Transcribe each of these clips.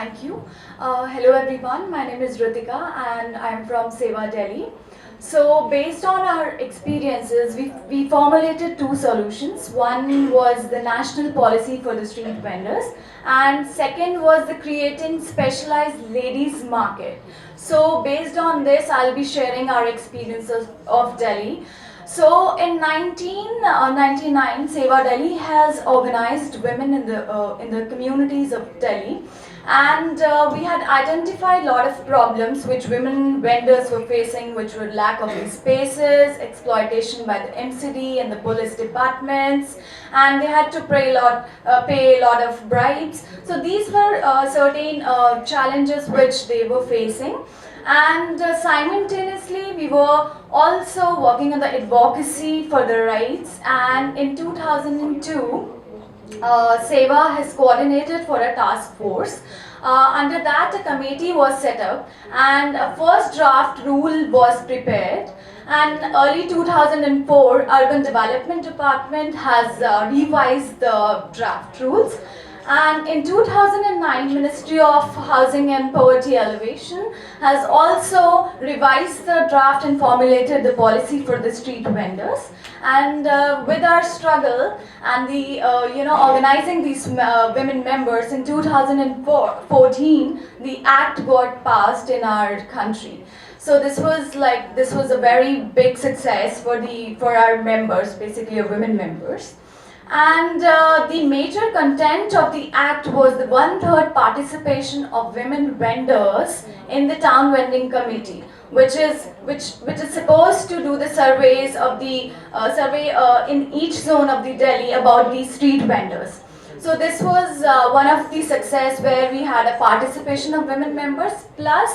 Thank you. Hello everyone, my name is Ritika and I'm from Seva Delhi. So based on our experiences, we formulated two solutions. One was the national policy for the street vendors and second was the creating specialized ladies market. So based on this, I'll be sharing our experiences of Delhi. So in 1999, Seva Delhi has organized women in the communities of Delhi, and we had identified a lot of problems which women vendors were facing, which were lack of spaces, exploitation by the MCD and the police departments, and they had to pay a lot of bribes. So these were certain challenges which they were facing. And simultaneously, we were also working on the advocacy for the rights. And in 2002, Seva has coordinated for a task force. Under that, a committee was set up, and a first draft rule was prepared. And early 2004, Urban Development Department has revised the draft rules. And in 2009, Ministry of Housing and Poverty Alleviation has also revised the draft and formulated the policy for the street vendors. And with our struggle and the organizing these women members in 2014, the act got passed in our country. So this was a very big success for our members, basically our women members. And the major content of the act was the 1/3 participation of women vendors in the town vending committee, which is supposed to do the surveys of the survey in each zone of the Delhi about the street vendors. So this was one of the success where we had a participation of women members plus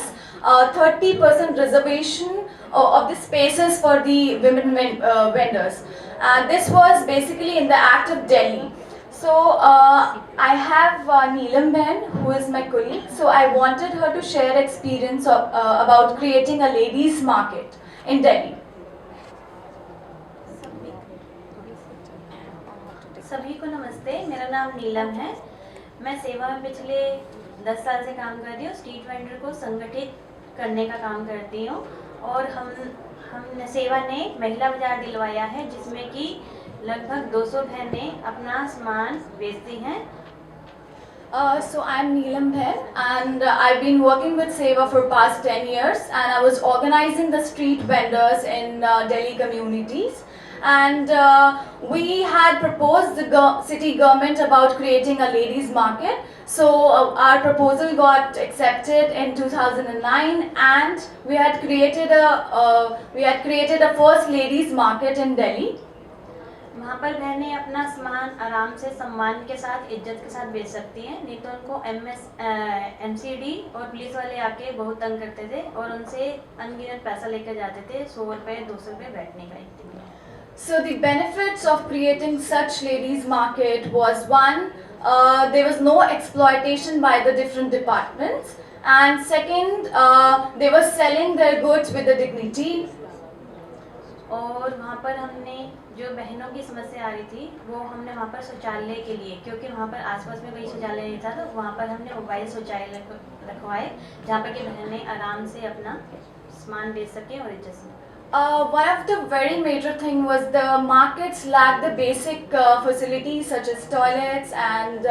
30% reservation of the spaces for the women vendors. This was basically in the Act of Delhi. So I have Neelam Ben, who is my colleague. So I wanted her to share experience about creating a ladies market in Delhi. सभी को नमस्ते, मेरा नाम नीलम है। मैं सेवा में पिछले 10 साल से काम कर रही हूँ। स्ट्रीट वेंडर को संगठित करने का काम करती हूँ और हम सेवा ने महिला बाजार दिलवाया है, जिसमें कि लगभग 200 बहनें अपना सामान बेचती हैं। So I'm Neelam Bhair and I've been working with Seva for past 10 years, and I was organizing the street vendors in Delhi communities. And we had proposed the city government about creating a ladies market. So our proposal got accepted in 2009, and we had created a first ladies market in Delhi. वहाँ पर बहनें अपना सामान आराम से सम्मान के साथ इज्जत के साथ बेच सकती हैं, नहीं तो उनको MCD और पुलिस वाले आके बहुत तंग करते थे और उनसे अनगिनत पैसा लेकर जाते थे, 100 रुपये 200 रुपये बैठने का। So the benefits of creating such ladies market was one, there was no exploitation by the different departments, and second, they were selling their goods with the dignity. और वहाँ पर हमने जो बहनों की समस्या आ रही थी, वो हमने वहाँ पर शौचालय के लिए, क्योंकि वहाँ पर आसपास में कोई शौचालय नहीं था, तो वहाँ पर हमने मोबाइल शौचालय रखवाए, जहाँ पर कि बहनें आराम से अपना सामान बेच सकें और इज्जत से। One of the very major thing was the markets lacked the basic facilities such as toilets and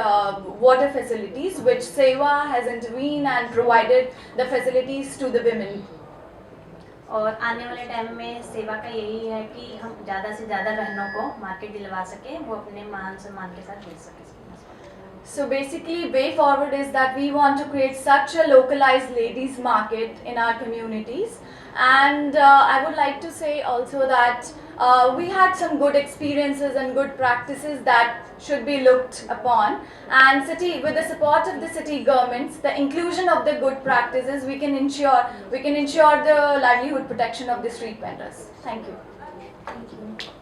water facilities, which Seva has intervened and provided the facilities to the women. और आने वाले टाइम में सेवा का यही है कि हम ज़्यादा से ज़्यादा बहनों को मार्केट दिलवा सकें, वो अपने मान सम्मान के साथ बेच सकें। So basically, way forward is that we want to create such a localized ladies market in our communities. And I would like to say also that we had some good experiences and good practices that should be looked upon. And with the support of the city governments, the inclusion of the good practices, we can ensure the livelihood protection of the street vendors. Thank you. Thank you.